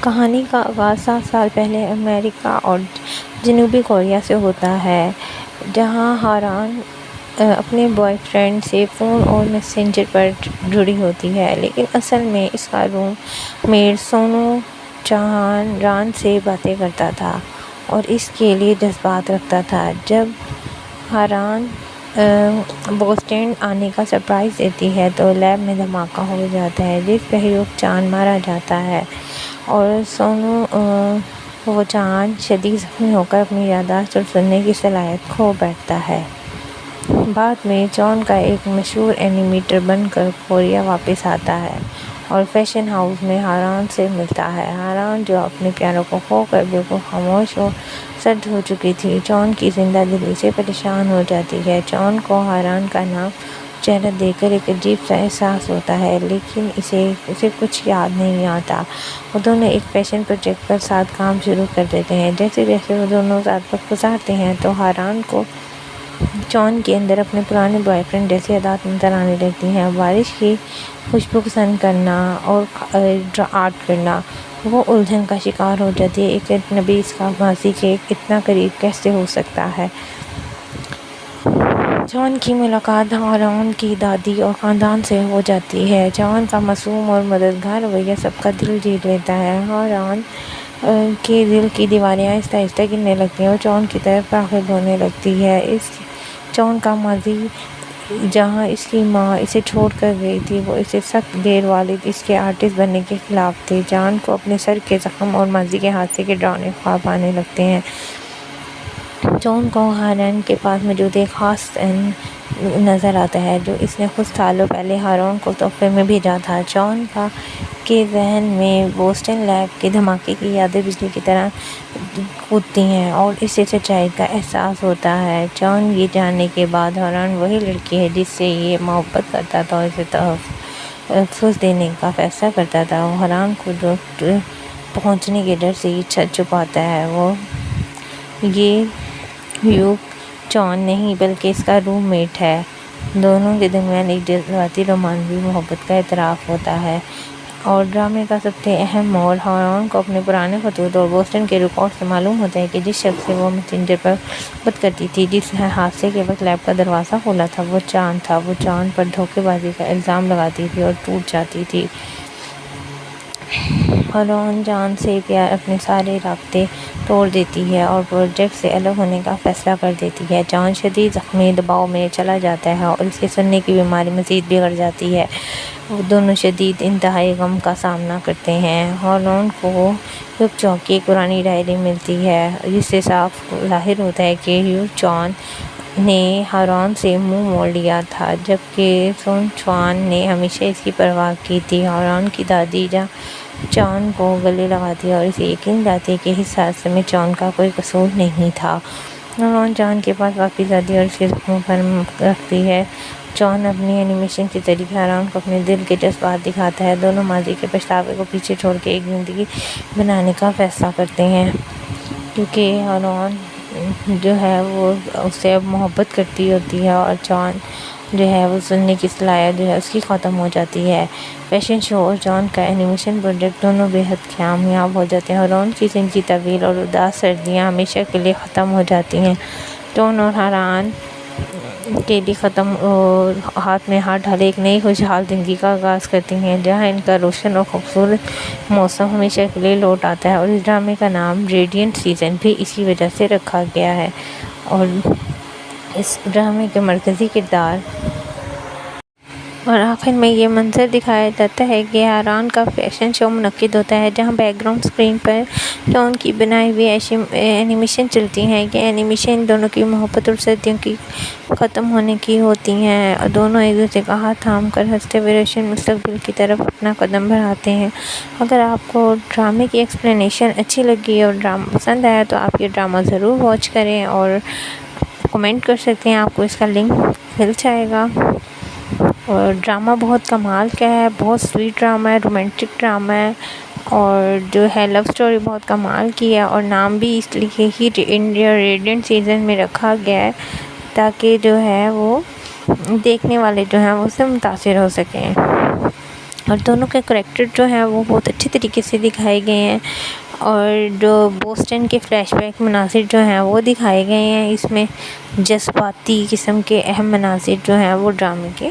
کہانی کا آغاز 7 سال پہلے امریکہ اور جنوبی کوریا سے ہوتا ہے، جہاں ہاران اپنے بوائے فرینڈ سے فون اور میسنجر پر جڑی ہوتی ہے، لیکن اصل میں اس کا روم میٹ سونو چان ران سے باتیں کرتا تھا اور اس کے لیے جذبات رکھتا تھا۔ جب ہاران بوسٹن آنے کا سرپرائز دیتی ہے تو لیب میں دھماکہ ہو جاتا ہے جس میں ہیوک چان مارا جاتا ہے اور سونو چان شدید زخمی ہو کر اپنی یادداشت اور سننے کی صلاحیت کھو بیٹھتا ہے۔ بعد میں چان کا ایک مشہور اینی میٹر بن کر کوریا واپس آتا ہے اور فیشن ہاؤس میں ہاران سے ملتا ہے۔ ہاران جو اپنے پیاروں کو کھو کر بالکل خاموش اور سرد ہو چکی تھی، چان کی زندہ دلی سے پریشان ہو جاتی ہے۔ چان کو ہاران کا نام چہرہ دیکھ کر ایک عجیب سا احساس ہوتا ہے، لیکن اسے کچھ یاد نہیں آتا۔ وہ دونوں ایک فیشن پروجیکٹ پر ساتھ کام شروع کر دیتے ہیں۔ جیسے جیسے وہ دونوں ساتھ وقت گزارتے ہیں تو ہاران کو چان کے اندر اپنے پرانے بوائے فرینڈ جیسی عادات نظر آنے لگتی ہیں، بارش کی خوشبو پسند کرنا اور آرٹ کرنا۔ وہ الجھن کا شکار ہو جاتی ہے، ایک اجنبی اس کا ماضی کے اتنا قریب کیسے ہو سکتا ہے؟ چان کی ملاقات ہاران کی دادی اور خاندان سے ہو جاتی ہے۔ چان کا معصوم اور مددگار رویہ سب کا دل جیت لیتا ہے۔ ہاران کے دل کی دیواریں آہستہ آہستہ گرنے لگتی ہیں اور چان کی طرف راغب ہونے لگتی ہے۔ چان کا ماضی، جہاں اس کی ماں اسے چھوڑ کر گئی تھی، وہ اسے سخت گیر والد اس کے آرٹسٹ بننے کے خلاف تھے۔ چان کو اپنے سر کے زخم اور ماضی کے حادثے کے ڈراؤنے خواب آنے لگتے ہیں۔ چان کو ہاران کے پاس موجود ایک خاص پین نظر آتا ہے جو اس نے کچھ سالوں پہلے ہاران کو تحفے میں بھیجا تھا۔ چان کے ذہن میں بوسٹن لیب کے دھماکے کی یادیں بجلی کی طرح کودتی ہیں اور اسے سچائی کا احساس ہوتا ہے۔ چان یہ جاننے کے بعد ہاران وہی لڑکی ہے جس سے یہ محبت کرتا تھا اور اسے تحفظ دینے کا فیصلہ کرتا تھا۔ وہ ہاران کو پہنچنے کے ڈر سے یہ چھت چھپاتا ہے۔ یہ ہیوک چان نہیں بلکہ اس کا روم میٹ ہے۔ دونوں کے درمیان ایک جذباتی رومانوی محبت کا اعتراف ہوتا ہے اور ڈرامے کا سب سے اہم موڑ ہاران کو اپنے پرانے خطوط اور بوسٹن کے ریکارڈ سے معلوم ہوتا ہے کہ جس شخص سے وہ میسنجر پر بات کرتی تھی، جس حادثے کے وقت لیب کا دروازہ کھولا تھا، وہ چان تھا۔ وہ چان پر دھوکے بازی کا الزام لگاتی تھی اور ٹوٹ جاتی تھی۔ ہاران چان سے اپنے سارے رابطے توڑ دیتی ہے اور پروجیکٹ سے الگ ہونے کا فیصلہ کر دیتی ہے۔ چان شدید زخمی دباؤ میں چلا جاتا ہے اور اس کے سننے کی بیماری مزید بگڑ جاتی ہے۔ وہ دونوں شدید انتہائی غم کا سامنا کرتے ہیں۔ ہاران کو ہیوک چان کی ایک پرانی ڈائری ملتی ہے جس سے صاف ظاہر ہوتا ہے کہ ہیوک چان نے ہاران سے منہ موڑ لیا تھا، جبکہ سونو چان نے ہمیشہ اس کی پرواہ کی تھی۔ ہاران کی دادی چان کو گلے لگاتی ہے اور اسے یقین دلاتی ہے کہ اس حادثے میں چان کا کوئی قصور نہیں تھا۔ ہاران چان کے پاس واپس آتی ہے اور اس کے زخموں پر رکھتی ہے۔ چان اپنی اینیمیشن کے ذریعے ہاران کو اپنے دل کے جذبات دکھاتا ہے۔ دونوں ماضی کے پچھتاوے کو پیچھے چھوڑ کے ایک زندگی بنانے کا فیصلہ کرتے ہیں، کیونکہ ہاران جو ہے وہ اس سے اب محبت کرتی ہوتی ہے اور چان جو ہے وہ سننے کی صلاحیت جو ہے اس کی ختم ہو جاتی ہے۔ فیشن شو اور چان کا اینیمیشن پروجیکٹ دونوں بے حد کامیاب ہو جاتے ہیں۔ ہاران کی زندگی طویل اور اداس سردیاں ہمیشہ کے لیے ختم ہو جاتی ہیں۔ چان اور ہاران کے لیے ختم اور ہاتھ میں ہاتھ ڈالے ایک نئی خوشحال زندگی کا آغاز کرتی ہیں، جہاں ان کا روشن اور خوبصورت موسم ہمیشہ کے لیے لوٹ آتا ہے۔ اور اس ڈرامے کا نام ریڈینٹ سیزن بھی اسی وجہ سے رکھا گیا ہے۔ اور اس ڈرامے کے مرکزی کردار اور آخر میں یہ منظر دکھایا جاتا ہے کہ ہاران کا فیشن شو منعقد ہوتا ہے جہاں بیک گراؤنڈ اسکرین پر چان کی بنائی ہوئی اینیمیشن چلتی ہے۔ یہ اینیمیشن ان دونوں کی محبت اور سردیوں کی ختم ہونے کی ہوتی ہے اور دونوں ایک دوسرے کا ہاتھ تھام کر ہنستے ہوئے روشن مستقبل کی طرف اپنا قدم بڑھاتے ہیں۔ اگر آپ کو ڈرامے کی ایکسپلینیشن اچھی لگی اور ڈرامہ پسند آیا تو آپ یہ ڈرامہ ضرور واچ کریں اور کمنٹ کر سکتے ہیں، آپ کو اس کا لنک مل جائے گا۔ اور ڈرامہ بہت کمال کا ہے، بہت سویٹ ڈرامہ ہے، رومانٹک ڈرامہ ہے اور جو ہے لو سٹوری بہت کمال کی ہے اور نام بھی اس لیے ہی ریڈینٹ سیزن میں رکھا گیا ہے تاکہ جو ہے وہ دیکھنے والے جو ہیں وہ اس سے متاثر ہو سکیں۔ اور دونوں کے کریکٹر جو ہیں وہ بہت اچھے طریقے سے دکھائے گئے ہیں، اور جو بوسٹن کے فلیش بیک مناظر جو ہیں وہ دکھائے گئے ہیں اس میں، جذباتی قسم کے اہم مناظر جو ہیں وہ ڈرامے کے